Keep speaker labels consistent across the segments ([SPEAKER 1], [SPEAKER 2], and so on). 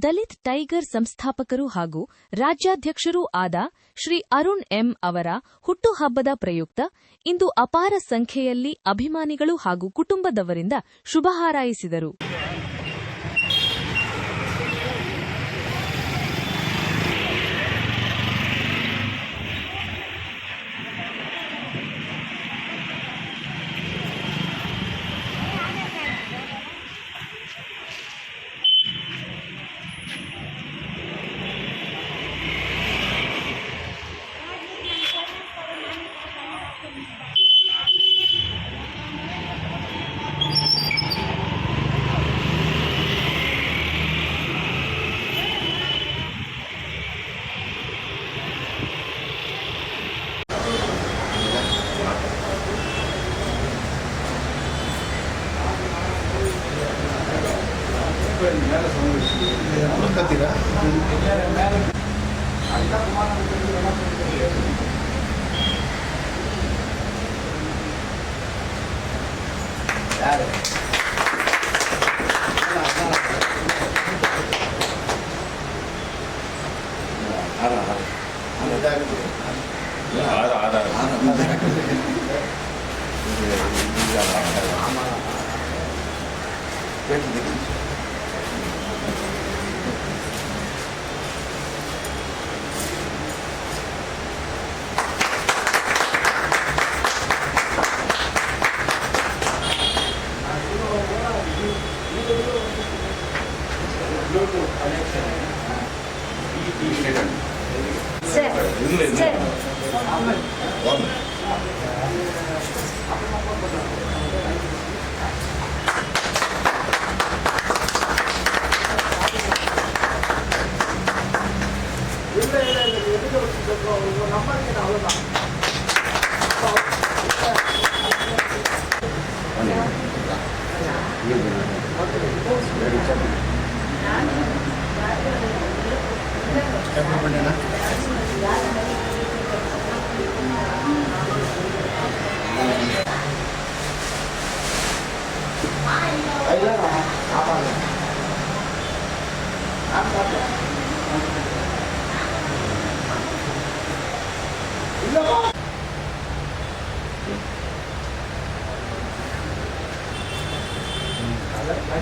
[SPEAKER 1] Dalit tiger ಸಂಸ್ಥಾಪಕರು ಹಾಗೂ ರಾಜ್ಯಾಧ್ಯಕ್ಷರೂ ಆದ Shri Arun M ಅವರ ಹುಟ್ಟುಹಬ್ಬದ ಪ್ರಯುಕ್ತ ಇಂದು ಅಪಾರ ಸಂಖ್ಯೆಯಲ್ಲಿ ಅಭಿಮಾನಿಗಳು ಹಾಗೂ ಕುಟುಂಬದವರಿಂದ ಶುಭ ಹಾರೈಸಿದರು.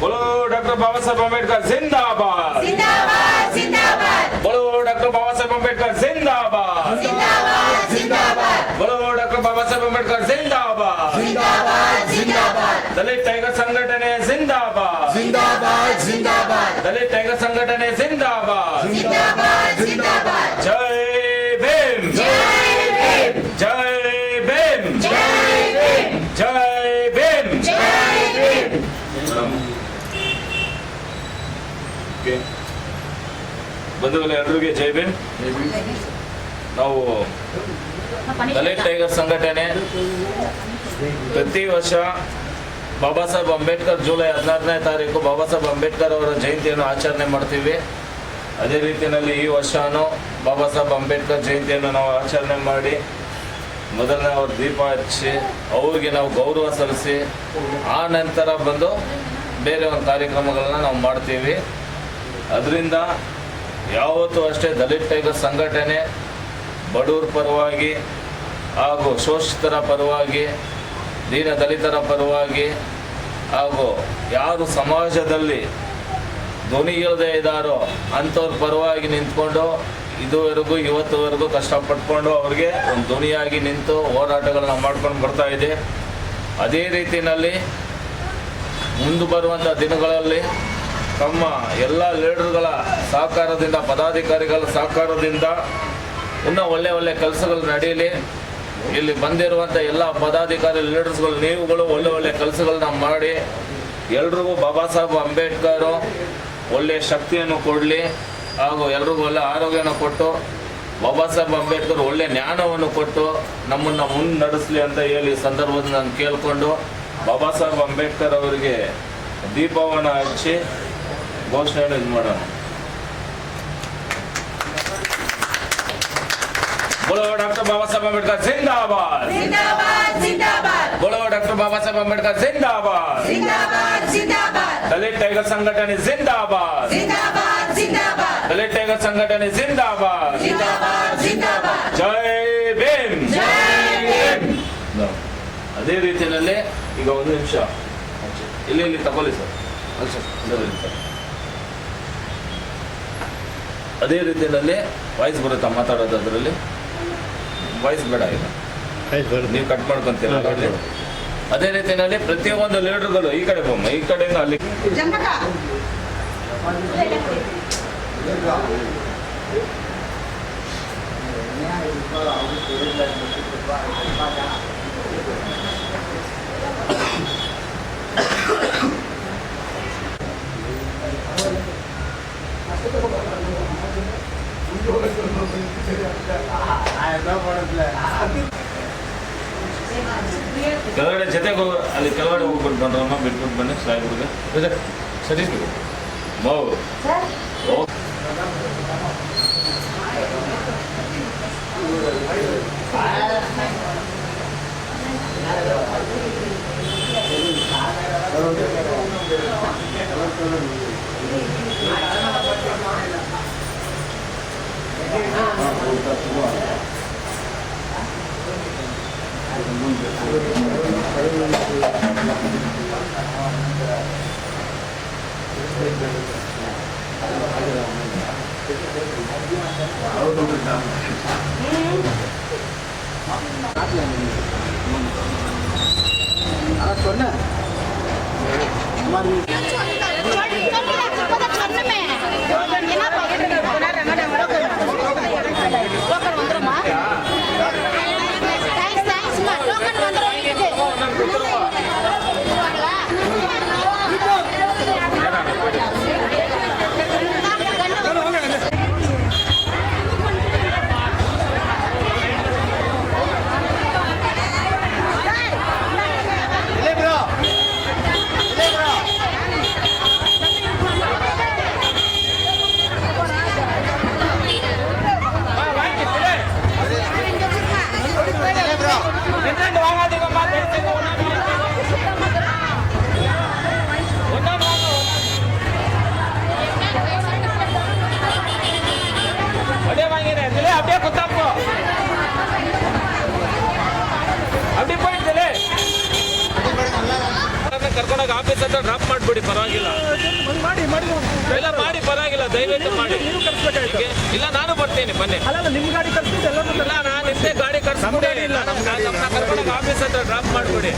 [SPEAKER 2] बोलो डॉक्टर बाबा साहेब अंबेडकर जिंदाबाद
[SPEAKER 3] जिंदाबाद जिंदाबाद
[SPEAKER 2] बोलो डॉक्टर बाबा साहेब अंबेडकर जिंदाबाद
[SPEAKER 3] जिंदाबाद जिंदाबाद
[SPEAKER 2] बोलो डॉक्टर बाबा साहेब अंबेडकर जिंदाबाद
[SPEAKER 3] जिंदाबाद जिंदाबाद
[SPEAKER 2] दलित टाइगर संघटने जिंदाबाद
[SPEAKER 3] जिंदाबाद जिंदाबाद
[SPEAKER 2] दलित टाइगर संघटने जिंदाबाद
[SPEAKER 3] जिंदाबाद जिंदाबाद
[SPEAKER 2] जय भीम
[SPEAKER 3] जय भीम
[SPEAKER 2] जय भीम
[SPEAKER 3] जय भीम
[SPEAKER 2] जय भीम
[SPEAKER 3] जय भीम
[SPEAKER 2] ಬಂಧುಗಳೇ ಎಲ್ಲರಿಗೆ ಜೈ ಭೀಮ್. ನಾವು ದಲಿತ್ ಟೈಗರ್ ಸಂಘಟನೆ ಪ್ರತಿ ವರ್ಷ ಬಾಬಾ ಸಾಹೇಬ್ ಅಂಬೇಡ್ಕರ್ ಜುಲೈ 16ನೇ ತಾರೀಕು ಬಾಬಾ ಸಾಹೇಬ್ ಅಂಬೇಡ್ಕರ್ ಅವರ ಜಯಂತಿಯನ್ನು ಆಚರಣೆ ಮಾಡ್ತೀವಿ. ಅದೇ ರೀತಿಯಲ್ಲಿ ಈ ವರ್ಷನೂ ಬಾಬಾ ಸಾಹೇಬ್ ಅಂಬೇಡ್ಕರ್ ಜಯಂತಿಯನ್ನು ನಾವು ಆಚರಣೆ ಮಾಡಿ ಮೊದಲನೇ ಅವ್ರ ದೀಪ ಹಚ್ಚಿ ಅವ್ರಿಗೆ ನಾವು ಗೌರವ ಸಲ್ಲಿಸಿ ಆ ನಂತರ ಬಂದು ಬೇರೆ ಒಂದು ಕಾರ್ಯಕ್ರಮಗಳನ್ನ ನಾವು ಮಾಡ್ತೀವಿ. ಅದರಿಂದ ಯಾವತ್ತೂ ಅಷ್ಟೇ ದಲಿತ್ ಟೈಗರ್ ಸಂಘಟನೆ ಬಡವರ ಪರವಾಗಿ ಹಾಗೂ ಶೋಷಿತರ ಪರವಾಗಿ ದೀನ ದಲಿತರ ಪರವಾಗಿ ಹಾಗೂ ಯಾರು ಸಮಾಜದಲ್ಲಿ ಧ್ವನಿ ಇಲ್ಲದೆ ಇದ್ದಾರೋ ಅಂಥವ್ರ ಪರವಾಗಿ ನಿಂತ್ಕೊಂಡು ಇದುವರೆಗೂ ಇವತ್ತುವರೆಗೂ ಕಷ್ಟಪಟ್ಕೊಂಡು ಅವ್ರಿಗೆ ಒಂದು ಧ್ವನಿಯಾಗಿ ನಿಂತು ಹೋರಾಟಗಳನ್ನ ಮಾಡ್ಕೊಂಡು ಬರ್ತಾ ಇದೆ. ಅದೇ ರೀತಿಯಲ್ಲಿ ಮುಂದೆ ಬರುವಂಥ ದಿನಗಳಲ್ಲಿ ತಮ್ಮ ಎಲ್ಲ ಲೀಡರ್ಗಳ ಸಹಕಾರದಿಂದ ಪದಾಧಿಕಾರಿಗಳ ಸಹಕಾರದಿಂದ ಇನ್ನೂ ಒಳ್ಳೆ ಕೆಲಸಗಳು ನಡೆಯಲಿ. ಇಲ್ಲಿ ಬಂದಿರುವಂಥ ಎಲ್ಲ ಪದಾಧಿಕಾರಿ ಲೀಡರ್ಸ್ಗಳು ನೀವುಗಳು ಒಳ್ಳೆ ಕೆಲಸಗಳನ್ನ ಮಾಡಿ ಎಲ್ರಿಗೂ ಬಾಬಾ ಸಾಹೇಬ್ ಅಂಬೇಡ್ಕರ್ ಒಳ್ಳೆಯ ಶಕ್ತಿಯನ್ನು ಕೊಡಲಿ ಹಾಗೂ ಎಲ್ರಿಗೂ ಒಳ್ಳೆ ಆರೋಗ್ಯನ ಕೊಟ್ಟು ಬಾಬಾ ಸಾಹೇಬ್ ಅಂಬೇಡ್ಕರ್ ಒಳ್ಳೆ ಜ್ಞಾನವನ್ನು ಕೊಟ್ಟು ನಮ್ಮನ್ನು ಮುನ್ನಡೆಸಲಿ ಅಂತ ಹೇಳಿ ಸಂದರ್ಭದಲ್ಲಿ ನಾನು ಕೇಳಿಕೊಂಡು ಬಾಬಾ ಸಾಹೇಬ್ ಅಂಬೇಡ್ಕರ್ ಅವರಿಗೆ ದೀಪವನ್ನು ಹಚ್ಚಿ ಘೋಷಣೆಯನ್ನು ಇದು ಮಾಡೋಣ. बोलो डॉक्टर बाबा साहब अम्बेडकर जिंदाबाद
[SPEAKER 3] जिंदाबाद जिंदाबाद
[SPEAKER 2] बोलो डॉक्टर बाबा साहब अम्बेडकर जिंदाबाद
[SPEAKER 3] जिंदाबाद जिंदाबाद
[SPEAKER 2] दलित टाइगर संगठन जिंदाबाद
[SPEAKER 3] जिंदाबाद ಜಿಂದಾಬಾದ್
[SPEAKER 2] ದಲಿತ ಟೈಗರ್ ಸಂಘಟನೆ ಜಿಂದಾಬಾದ್
[SPEAKER 3] ಜಿಂದಾಬಾದ್ ಜಿಂದಾಬಾದ್
[SPEAKER 2] ಜೈ ಭೀಮ್. ಅದೇ ರೀತಿಯಲ್ಲಿ ಈಗ ಒಂದು ನಿಮಿಷ ಇಲ್ಲಿ ತಗೊಳ್ಳಿ ಸರ್. ಅದೇ ರೀತಿಯಲ್ಲಿ ವಾಯ್ಸ್ ಬರುತ್ತಾ ಮಾತಾಡೋದು? ಅದರಲ್ಲಿ ವಾಯ್ಸ್ ಬೇಡ, ಈಗ ನೀವು ಕಟ್ ಮಾಡ್ಕೊಂತೀರ. ಅದೇ ರೀತಿಯಲ್ಲಿ ಪ್ರತಿಯೊಂದು ಲೀಡರ್ಗಳು ಈ ಕಡೆ ಬೊಮ್ಮ, ಈ ಕಡೆಯಿಂದ ಅಲ್ಲಿ ಕೆಳಗಡೆ ಜೊತೆಗೆ ಅಲ್ಲಿ ಕೆಳಗಡೆ ಹೋಗ್ಬಿಟ್ಟು ಬಂದ್ರಮ್ಮ, ಬಿಟ್ಬಿಟ್ಟು ಬನ್ನಿ ಸಾಹೇಬ್ರಿಗೆ. ಸತೀಶ್ ಮೌ ಕರ್ಕೊಂಡೋಗಿ ಆಫೀಸ್ ಹತ್ರ ಡ್ರಾಪ್ ಮಾಡ್ಬಿಡಿ, ಪರವಾಗಿಲ್ಲ. ಎಲ್ಲ ಮಾಡಿ ಪರವಾಗಿಲ್ಲ, ದಯವಿಟ್ಟು ಮಾಡಿ. ಇಲ್ಲ ನಾನು ಬರ್ತೀನಿ, ಬನ್ನಿ. ಇಲ್ಲ ನಾನು ನಿಂದೆ ಗಾಡಿ ಕರ್ಸ್ಬಿಡಿ, ಕರ್ಕೊಂಡೋಗಿ ಆಫೀಸ್ ಹತ್ರ ಡ್ರಾಪ್ ಮಾಡ್ಬಿಡಿ.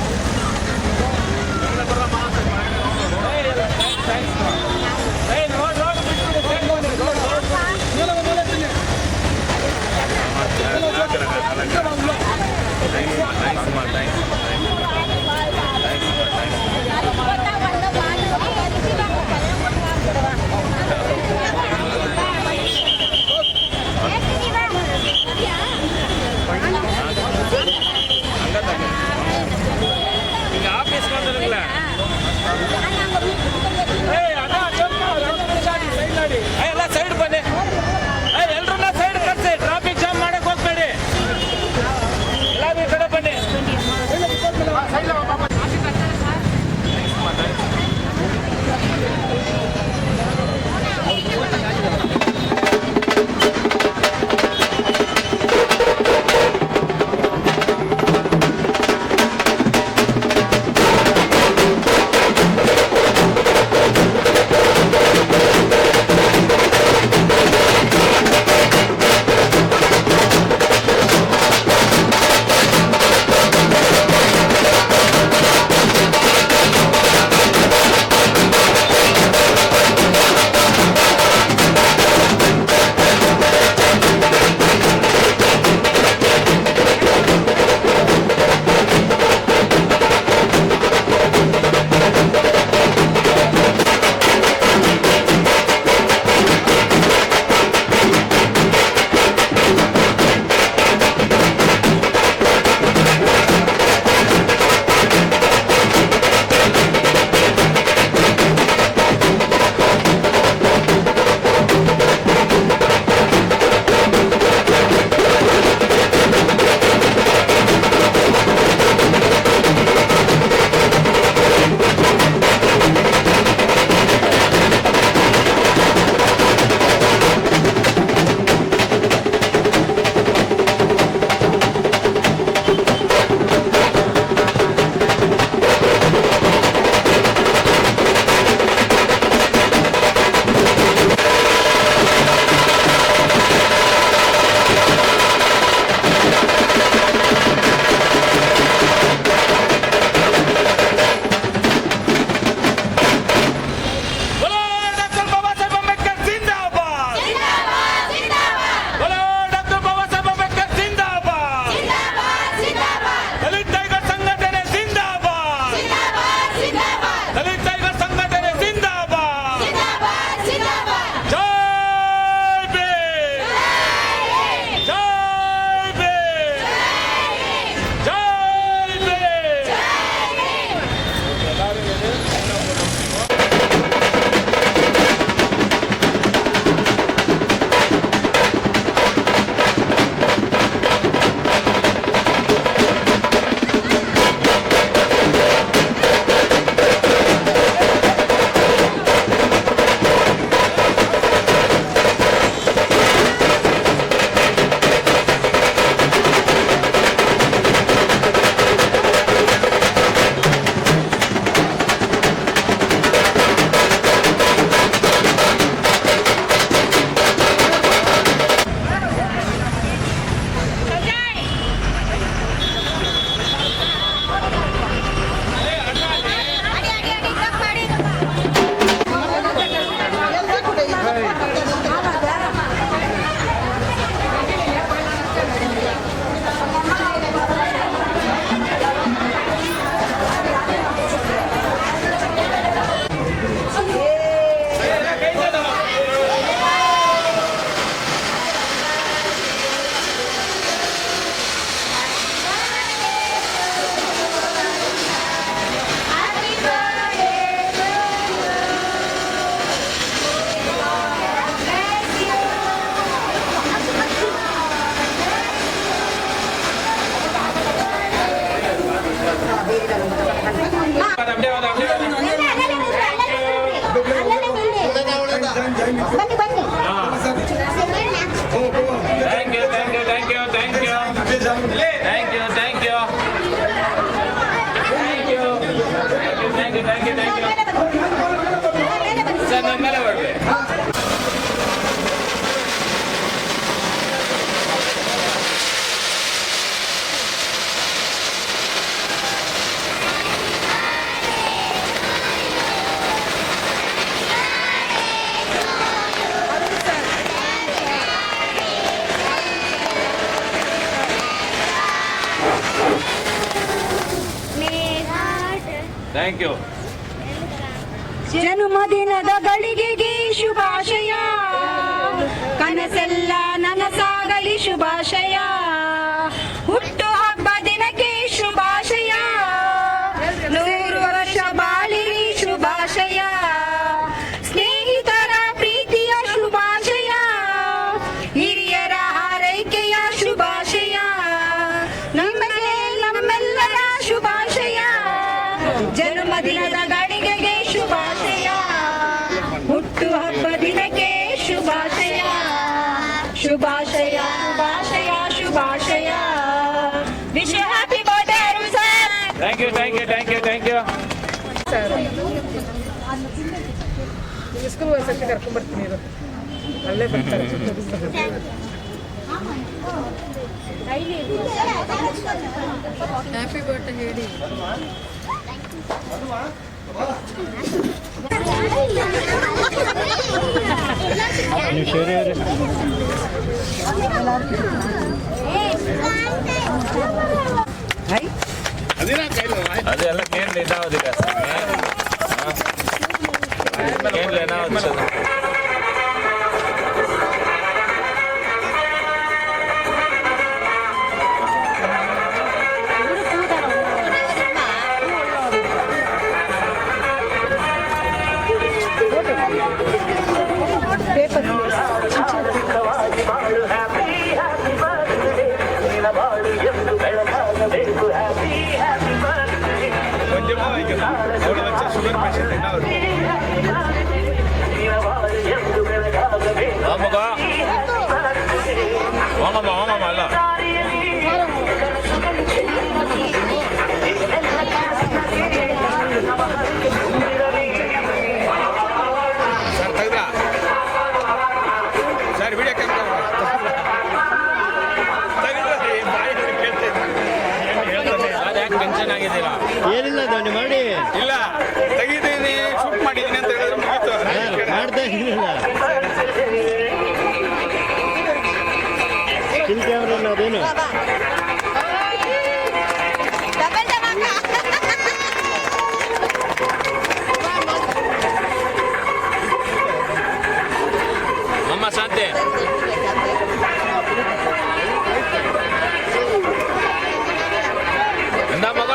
[SPEAKER 2] ಅಡ್ಡೆ ಹೋದ thank you thank you thank you thank you thank you thank you thank you thank you thank you sir ನನ್ನ ಮೇಲೆ ಬರಲಿ. Thank you.
[SPEAKER 4] ಜನ್ಮದಿನದ ಗಳಿಗೆಗೆ ಶುಭಾಶಯ, ಕನಸೆಲ್ಲ ನನಸಾಗಲಿ ಶುಭಾಶಯ, ಹುಟ್ಟು ಹಬ್ಬ ದಿನಕ್ಕೆ ಶುಭಾಶಯ, 100 ವರ್ಷ ಬಾಳಿರಿ ಶುಭಾಶಯ, ಸ್ನೇಹಿತರ ಪ್ರೀತಿಯ ಶುಭಾಶಯ, ಹಿರಿಯರ ಹಾರೈಕೆಯ ಶುಭಾಶಯ, ನಮಗೆ ನಮ್ಮೆಲ್ಲರ ಶುಭಾಶಯ. ಜನ್ಮದಿನದ ಗಳಿಗೆಗೆ ಶುಭಾಶಯ, ಹುಟ್ಟು ಹಬ್ಬ ದಿನಕ್ಕೆ ಶುಭಾಶಯ, ಶುಭಾಶಯ ಶುಭಾಶಯ ಶುಭಾಶಯ. Wish you happy birthday Arun sir.
[SPEAKER 2] Thank you thank you thank you thank you.
[SPEAKER 5] School ವರ್ಷಕ್ಕೆ ಕರ್ಕೊಂಡ್ಬರ್ತೀನಿ ಇರು, ಅಲ್ಲೇ ಬರ್ತಾರೆ. ಹ್ಯಾಪಿ ಬರ್ತ್ಡೇ ಹೇಳಿ.
[SPEAKER 2] ಅದೆಲ್ಲ ಕೇಂದ್ರ ಇದಾವದಿಲ್ಲ ಕೇಂದ್ರ ಏನಾவது வாங்கம்மா அல்ல ಸರ್ ತೆಗ್ದ ಸರ್ ವಿಡಿಯೋ ಕ್ಯಾಮ್ರಾ ಯಾಕೆ ಟೆನ್ಷನ್ ಆಗಿದ್ದೀರಾ?
[SPEAKER 6] ಏನಿಲ್ಲ ಧನ್ಯ ಮಾಡಿ
[SPEAKER 2] ಇಲ್ಲ ತೆಗಿದ್ದೀನಿ ಶೂಟ್ ಮಾಡಿದ್ದೀನಿ ಅಂತ ಹೇಳಿದ್ರೆ ಮುಗೀತು.
[SPEAKER 6] ಮಾಡ್ತಾ ಇರಲಿಲ್ಲ ಸ್ಟಿಲ್ ಕ್ಯಾಮ್ರಾ ಅದೇನು
[SPEAKER 2] ಅಮ್ಮ ಶಾಂತಿ ಎಂದ ಮಗ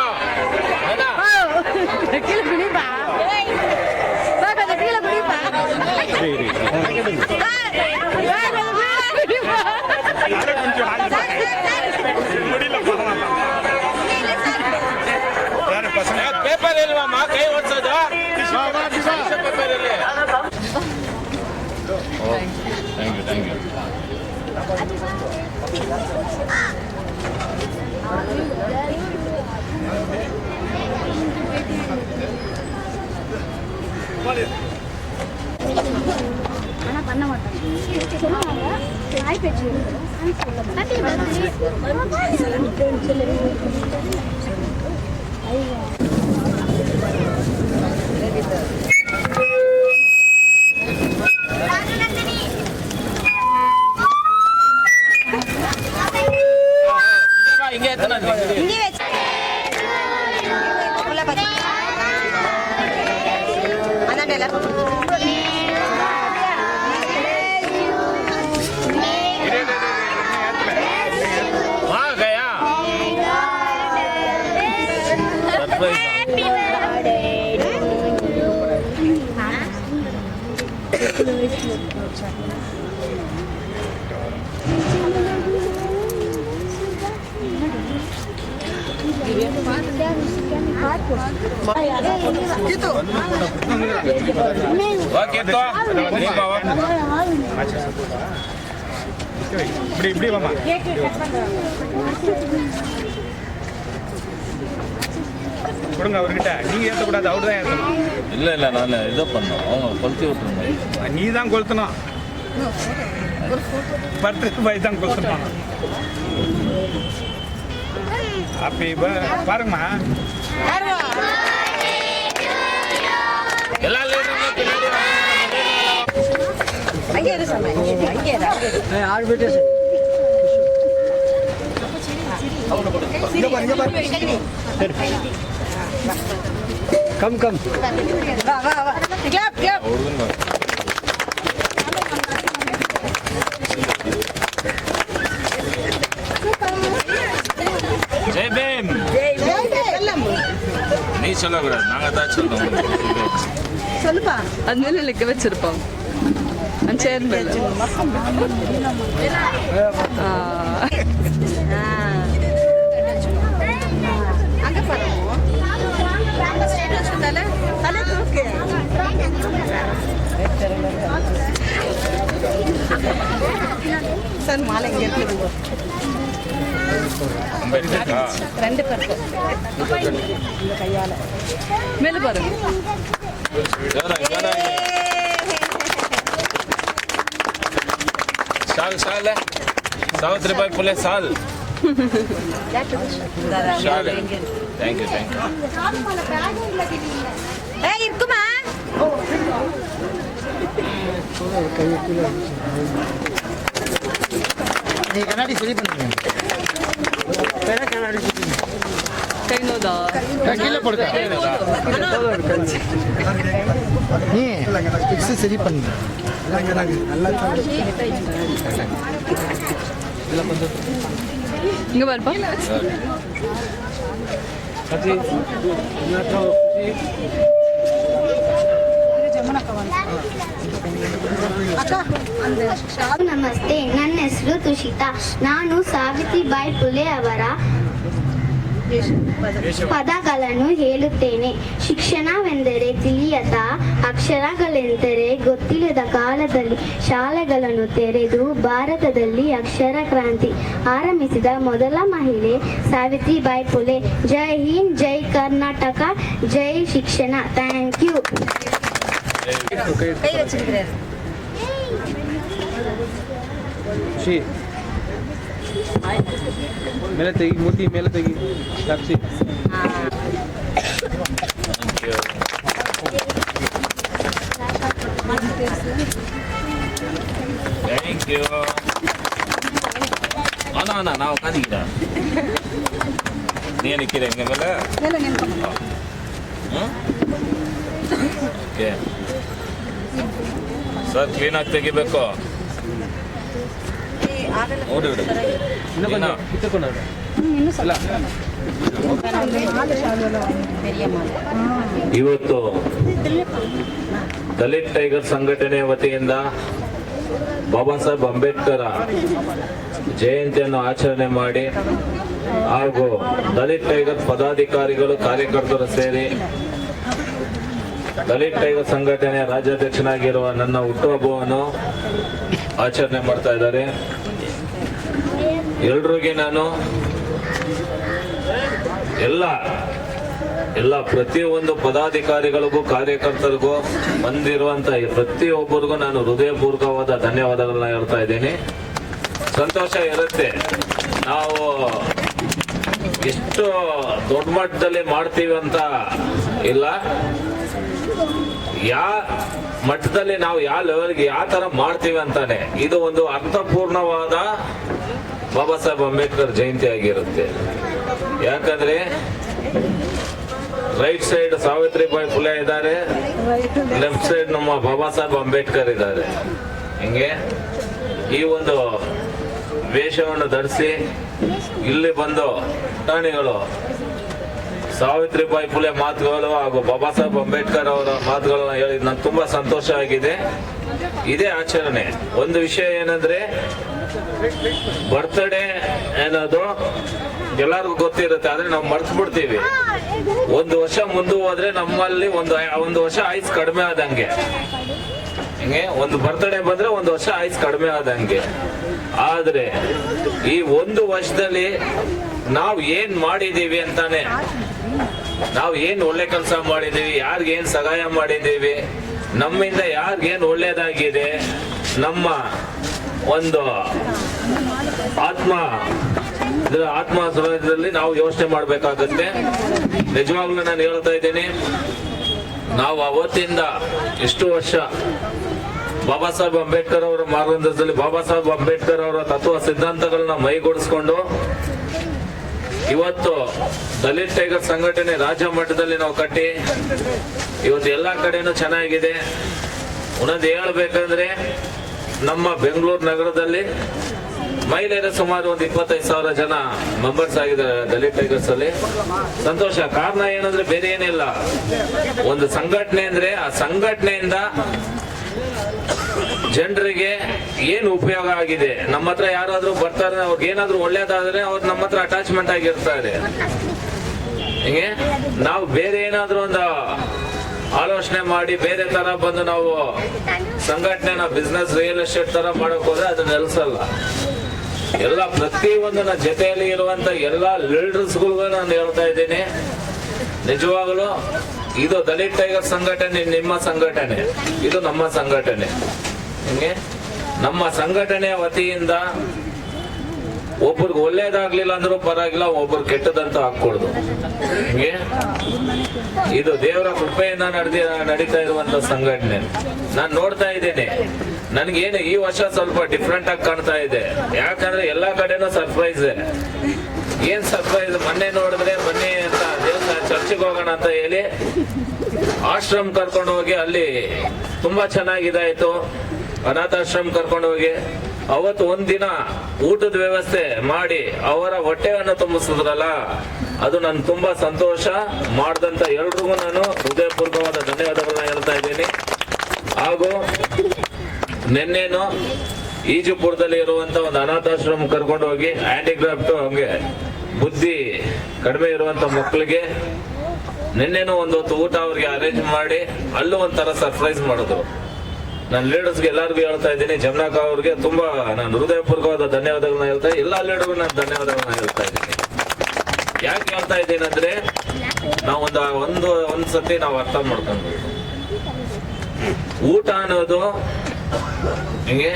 [SPEAKER 2] ಪೇಪರ್ ಇಲ್ವಮ್ಮ ಕೈ ಓಡಿಸೋದು ಪೇಪರ್ ಇಲ್ಲಿ. Thank you thank you.
[SPEAKER 7] பண்ண மாட்டாங்க சொல்லுவாங்க நாய் பேச்சு
[SPEAKER 2] ಹಿಂಗೆ ಓಕೆ
[SPEAKER 8] இப்படி வாமா கொடுங்க அவர்கிட்ட. நீங்க ஏற்றக்கூடாது, அவர் தான் ஏற்றணும்.
[SPEAKER 2] இல்லை நான் இதை பண்ணோம், அவங்க கொளுத்தி விட்டுருந்தேன்.
[SPEAKER 8] நீ தான் கொளுத்தணும், ₹10 தான் கொளுத்தணும். அப்படி பாருங்கம்மா.
[SPEAKER 2] ಎಲ್ಲ
[SPEAKER 6] ಕಮ್ ಕಮ್
[SPEAKER 2] ಜೈ ಭೀಮ್. நீ சொல்லக்கூடாது, நாங்கள் தான் சொல்லணும்.
[SPEAKER 5] சொல்லுப்பா. அது மேல லிக்க வச்சிருப்போம். அந்த சேர் மேல. அங்க பாருங்க. தலை தூக்கு. சார் மாலை இங்க இருக்குது. ரெண்டு பேருக்கு இந்த கையால மேல பாருங்க.
[SPEAKER 2] ಸಾಲ್ ₹1,000 ಪುಲೆ ಸಾಲ್. Thank you.
[SPEAKER 4] இருக்குமா?
[SPEAKER 6] நீ கண்ணாடி சரி பண்ணுங்க. கண்ணாடி
[SPEAKER 5] ಕೈ ನೋದಾ?
[SPEAKER 6] கீழே போடுங்க. நீ ஃபிக்ஸ் சரி பண்ணுங்க.
[SPEAKER 5] இங்க பாருப்பா.
[SPEAKER 7] ನಮಸ್ತೆ, ನನ್ನ ಹೆಸರು ತುಷಿತಾ. ನಾನು ಸಾವಿತ್ರಿಬಾಯಿ ಫುಲೆ ಅವರ ಪದಗಳನ್ನು ಹೇಳುತ್ತೇನೆ. ಶಿಕ್ಷಣವೆಂದರೆ ತಿಳಿಯದ ಅಕ್ಷರಗಳೆಂದರೆ ಗೊತ್ತಿಲ್ಲದ ಕಾಲದಲ್ಲಿ ಶಾಲೆಗಳನ್ನು ತೆರೆದು ಭಾರತದಲ್ಲಿ ಅಕ್ಷರ ಕ್ರಾಂತಿ ಆರಂಭಿಸಿದ ಮೊದಲ ಮಹಿಳೆ ಸಾವಿತ್ರಿಬಾಯಿ ಫುಲೆ. ಜೈ ಹಿಂದ್, ಜೈ ಕರ್ನಾಟಕ, ಜೈ ಶಿಕ್ಷಣ. Thank you.
[SPEAKER 4] கை வச்சிருக்கிறாரு.
[SPEAKER 8] ಮೇಲೆ ತೆಗಿ, ಮೂತಿ ಮೇಲೆ ತೆಗಿ. ಸಾಕ್ಷಿ.
[SPEAKER 2] Thank you. ಅಣ್ಣ ನಾವು ಕಾದಿದ್ದೀರ ನೀನಿಕ್ಕಿದೆ ಹಿಂಗೆ ಮೇಲೆ. ಓಕೆ ಸರ್, ಕ್ಲೀನಾಗಿ ತೆಗಿಬೇಕು. ನೋಡಿ ಇವತ್ತು ದಲಿತ್ ಟೈಗರ್ ಸಂಘಟನೆ ವತಿಯಿಂದ ಬಾಬಾ ಸಾಹೇಬ್ ಅಂಬೇಡ್ಕರ್ ಜಯಂತಿಯನ್ನು ಆಚರಣೆ ಮಾಡಿ ಹಾಗೂ ದಲಿತ್ ಟೈಗರ್ ಪದಾಧಿಕಾರಿಗಳು ಕಾರ್ಯಕರ್ತರು ಸೇರಿ ದಲಿತ್ ಟೈಗರ್ ಸಂಘಟನೆ ರಾಜ್ಯಾಧ್ಯಕ್ಷನಾಗಿರುವ ನನ್ನ ಹುಟ್ಟುಹಬ್ಬವನ್ನು ಆಚರಣೆ ಮಾಡ್ತಾ ಇದ್ದಾರೆ. ಎಲ್ರಿಗೆ ನಾನು ಎಲ್ಲ ಪ್ರತಿಯೊಂದು ಪದಾಧಿಕಾರಿಗಳಿಗೂ ಕಾರ್ಯಕರ್ತರಿಗೂ ಬಂದಿರುವಂತ ಪ್ರತಿಯೊಬ್ಬರಿಗೂ ನಾನು ಹೃದಯಪೂರ್ವಕವಾದ ಧನ್ಯವಾದಗಳನ್ನ ಹೇಳ್ತಾ ಇದ್ದೀನಿ. ಸಂತೋಷ ಇರುತ್ತೆ. ನಾವು ಎಷ್ಟು ದೊಡ್ಡ ಮಟ್ಟದಲ್ಲಿ ಮಾಡ್ತೀವಿ ಅಂತ ಇಲ್ಲ, ಮಟ್ಟದಲ್ಲಿ ನಾವು ಯಾವ ಲೆವೆಲ್ಗೆ ಯಾವ ತರ ಮಾಡ್ತೀವಿ ಅಂತಾನೆ. ಇದು ಒಂದು ಅರ್ಥಪೂರ್ಣವಾದ ಬಾಬಾ ಸಾಹೇಬ್ ಅಂಬೇಡ್ಕರ್ ಜಯಂತಿ ಆಗಿರುತ್ತೆ. ಯಾಕಂದ್ರೆ ರೈಟ್ ಸೈಡ್ ಸಾವಿತ್ರಿಬಾಯಿ ಫುಲೆ ಇದ್ದಾರೆ, ಲೆಫ್ಟ್ ಸೈಡ್ ನಮ್ಮ ಬಾಬಾ ಸಾಹೇಬ್ ಅಂಬೇಡ್ಕರ್ ಇದ್ದಾರೆ. ಹಿಂಗೆ ಈ ಒಂದು ವೇಷವನ್ನು ಧರಿಸಿ ಇಲ್ಲಿ ಬಂದು ಪುಟಾಣಿಗಳು ಸಾವಿತ್ರಿಬಾಯಿ ಫುಲೆ ಮಾತುಗಳು ಹಾಗೂ ಬಾಬಾ ಸಾಹೇಬ್ ಅಂಬೇಡ್ಕರ್ ಅವರ ಮಾತುಗಳನ್ನ ಹೇಳಿದ್ ನಂಗೆ ತುಂಬಾ ಸಂತೋಷ ಆಗಿದೆ. ಇದೇ ಆಚರಣೆ. ಒಂದು ವಿಷಯ ಏನಂದ್ರೆ ಬರ್ತ್ಡೇ ಅನ್ನೋದು ಎಲ್ಲರಿಗೂ ಗೊತ್ತಿರುತ್ತೆ, ಆದ್ರೆ ನಾವು ಮರ್ತು ಬಿಡ್ತೀವಿ. ಒಂದು ವರ್ಷ ಮುಂದೆ ಹೋದ್ರೆ ನಮ್ಮಲ್ಲಿ ಒಂದು ವರ್ಷ ಆಯ್ಸ್ ಕಡಿಮೆ ಆದಂಗೆ. ಹಿಂಗೆ ಒಂದು ಬರ್ತ್ಡೇ ಬಂದ್ರೆ ಒಂದು ವರ್ಷ ಆಯ್ಸ್ ಕಡಿಮೆ ಆದಂಗೆ. ಆದ್ರೆ ಈ ಒಂದು ವರ್ಷದಲ್ಲಿ ನಾವು ಏನ್ ಮಾಡಿದೀವಿ ಅಂತಾನೆ, ನಾವು ಏನ್ ಒಳ್ಳೆ ಕೆಲಸ ಮಾಡಿದೀವಿ, ಯಾರಿಗೇನ್ ಸಹಾಯ ಮಾಡಿದೀವಿ, ನಮ್ಮಿಂದ ಯಾರಿಗೇನ್ ಒಳ್ಳೇದಾಗಿದೆ, ನಮ್ಮ ಒಂದು ಆತ್ಮದಲ್ಲಿ ನಾವು ಯೋಚನೆ ಮಾಡ್ಬೇಕಾಗತ್ತೆ. ನಿಜವಾಗ್ಲೂ ನಾನು ಹೇಳ್ತಾ ಇದ್ದೀನಿ, ನಾವು ಅವತ್ತಿಂದ ಇಷ್ಟು ವರ್ಷ ಬಾಬಾ ಸಾಹೇಬ್ ಅಂಬೇಡ್ಕರ್ ಅವರ ಮಾರ್ಗದರ್ಶನದಲ್ಲಿ ಬಾಬಾ ಸಾಹೇಬ್ ಅಂಬೇಡ್ಕರ್ ಅವರ ತತ್ವ ಸಿದ್ಧಾಂತಗಳನ್ನ ಮೈಗೂಡಿಸ್ಕೊಂಡು ಇವತ್ತು ದಲಿತ್ ಟೈಗರ್ ಸಂಘಟನೆ ರಾಜ್ಯ ಮಟ್ಟದಲ್ಲಿ ನಾವು ಕಟ್ಟಿ ಇವತ್ತು ಎಲ್ಲಾ ಕಡೆನೂ ಚೆನ್ನಾಗಿದೆ. ಒಂದೊಂದು ಹೇಳ್ಬೇಕಂದ್ರೆ ನಮ್ಮ ಬೆಂಗಳೂರು ನಗರದಲ್ಲಿ ಮಹಿಳೆಯರ ಸುಮಾರು ಒಂದು 25,000 ಜನ ಮೆಂಬರ್ಸ್ ಆಗಿದ್ದಾರೆ ದಲಿತ್ ಟೈಗರ್ಸ್ ಅಲ್ಲಿ. ಸಂತೋಷ. ಕಾರಣ ಏನಂದ್ರೆ ಬೇರೆ ಏನಿಲ್ಲ, ಒಂದು ಸಂಘಟನೆ ಅಂದ್ರೆ ಆ ಸಂಘಟನೆಯಿಂದ ಜನರಿಗೆ ಏನು ಉಪಯೋಗ ಆಗಿದೆ. ನಮ್ಮ ಹತ್ರ ಯಾರಾದ್ರೂ ಬರ್ತಾರೆ, ಅವ್ರಿಗೆ ಏನಾದ್ರೂ ಒಳ್ಳೇದಾದ್ರೆ ಅವ್ರು ನಮ್ಮ ಹತ್ರ ಅಟ್ಯಾಚ್ಮೆಂಟ್ ಆಗಿರ್ತಾರೆ. ಹಿಂಗೆ ನಾವು ಬೇರೆ ಏನಾದ್ರೂ ಒಂದು ಆಲೋಚನೆ ಮಾಡಿ ಬೇರೆ ತರ ಬಂದು ನಾವು ಸಂಘಟನೆನ ಬಿಸ್ನೆಸ್ ರಿಯಲ್ ಎಸ್ಟೇಟ್ ತರ ಮಾಡಕ್ ಹೋದ್ರೆ ಅದು ನೆಲೆಸಲ್ಲ. ಎಲ್ಲ ಪ್ರತಿಯೊಂದು ನನ್ನ ಜೊತೆಯಲ್ಲಿ ಇರುವಂತ ಎಲ್ಲಾ ಲೀಡರ್ಸ್ಗಳಿಗೂ ನಾನು ಹೇಳ್ತಾ ಇದ್ದೀನಿ, ನಿಜವಾಗಲೂ ಇದು ದಲಿತ್ ಟೈಗರ್ ಸಂಘಟನೆ ನಿಮ್ಮ ಸಂಘಟನೆ, ಇದು ನಮ್ಮ ಸಂಘಟನೆ. ಹಿಂಗೆ ನಮ್ಮ ಸಂಘಟನೆಯ ವತಿಯಿಂದ ಒಬ್ಬರಿಗೆ ಒಳ್ಳೇದಾಗ್ಲಿಲ್ಲ ಅಂದ್ರೂ ಪರವಾಗಿಲ್ಲ, ಒಬ್ಬರು ಕೆಟ್ಟದಂತ ಹಾಕೊಡುದು. ಹಿಂಗೆ ಇದು ದೇವರ ಕೃಪೆಯಿಂದ ನಡೀತಾ ಇರುವಂತ ಸಂಘಟನೆ. ನಾನು ನೋಡ್ತಾ ಇದ್ದೇನೆ, ನನ್ಗೇನು ಈ ವರ್ಷ ಸ್ವಲ್ಪ ಡಿಫ್ರೆಂಟ್ ಆಗಿ ಕಾಣ್ತಾ ಇದೆ. ಯಾಕಂದ್ರೆ ಎಲ್ಲಾ ಕಡೆನೂ ಸರ್ಪ್ರೈಸ್. ಏನ್ ಸರ್ಪ್ರೈಸ್, ಮೊನ್ನೆ ನೋಡಿದ್ರೆ ಬನ್ನಿ ಅಂತ ದೇವಸ್ಥಾನ ಚರ್ಚಿಗೆ ಹೋಗೋಣ ಅಂತ ಹೇಳಿ ಆಶ್ರಮ ಕರ್ಕೊಂಡು ಹೋಗಿ ಅಲ್ಲಿ ತುಂಬಾ ಚೆನ್ನಾಗಿದಾಯ್ತು. ಅನಾಥಾಶ್ರಮ ಕರ್ಕೊಂಡು ಹೋಗಿ ಅವತ್ತು ಒಂದಿನ ಊಟದ ವ್ಯವಸ್ಥೆ ಮಾಡಿ ಅವರ ಹೊಟ್ಟೆಯನ್ನು ತುಂಬಿಸಿದ್ರಲ್ಲ, ಅದು ನನ್ ತುಂಬಾ ಸಂತೋಷ. ಮಾಡಿದಂತ ಎಲ್ರಿಗೂ ನಾನು ಹೃದಯಪೂರ್ವಕವಾದ ಧನ್ಯವಾದಗಳನ್ನ ಹೇಳ್ತಾ ಇದ್ದೀನಿ. ಹಾಗೂ ನಿನ್ನೇನು ಈಜುಪುರದಲ್ಲಿ ಇರುವಂತ ಒಂದು ಅನಾಥಾಶ್ರಮ ಕರ್ಕೊಂಡು ಹೋಗಿ ಹ್ಯಾಂಡಿಕ್ರಾಫ್ಟ್ ಹಂಗೆ ಬುದ್ಧಿ ಕಡಿಮೆ ಇರುವಂತ ಮಕ್ಕಳಿಗೆ ನಿನ್ನೇನು ಒಂದು ಹೊತ್ತು ಊಟ ಅವ್ರಿಗೆ ಅರೇಂಜ್ ಮಾಡಿ ಅಲ್ಲೂ ಒಂಥರ ಸರ್ಪ್ರೈಸ್ ಮಾಡಿದ್ರು. ನಾನು ಲೀಡರ್ಸ್ಗೆ ಎಲ್ಲರಿಗೂ ಹೇಳ್ತಾ ಇದ್ದೀನಿ, ಜಮ್ನಾಕ ಅವ್ರಿಗೆ ತುಂಬಾ ನಾನು ಹೃದಯಪೂರ್ವಕವಾದ ಧನ್ಯವಾದಗಳನ್ನ ಹೇಳ್ತಾ ಇದ್ದೀನಿ. ಎಲ್ಲ ಲೀಡರ್ಗೂ ನಾನು ಧನ್ಯವಾದಗಳನ್ನ ಹೇಳ್ತಾ ಇದ್ದೀನಿ. ಯಾಕೆ ಹೇಳ್ತಾ ಇದ್ದೀನಿ ಅಂದ್ರೆ, ನಾವು ಒಂದ್ ಸತಿ ನಾವು ಅರ್ಥ ಮಾಡ್ಕೊಂಡ್ವಿ, ಊಟ ಅನ್ನೋದು ಹಿಂಗೆ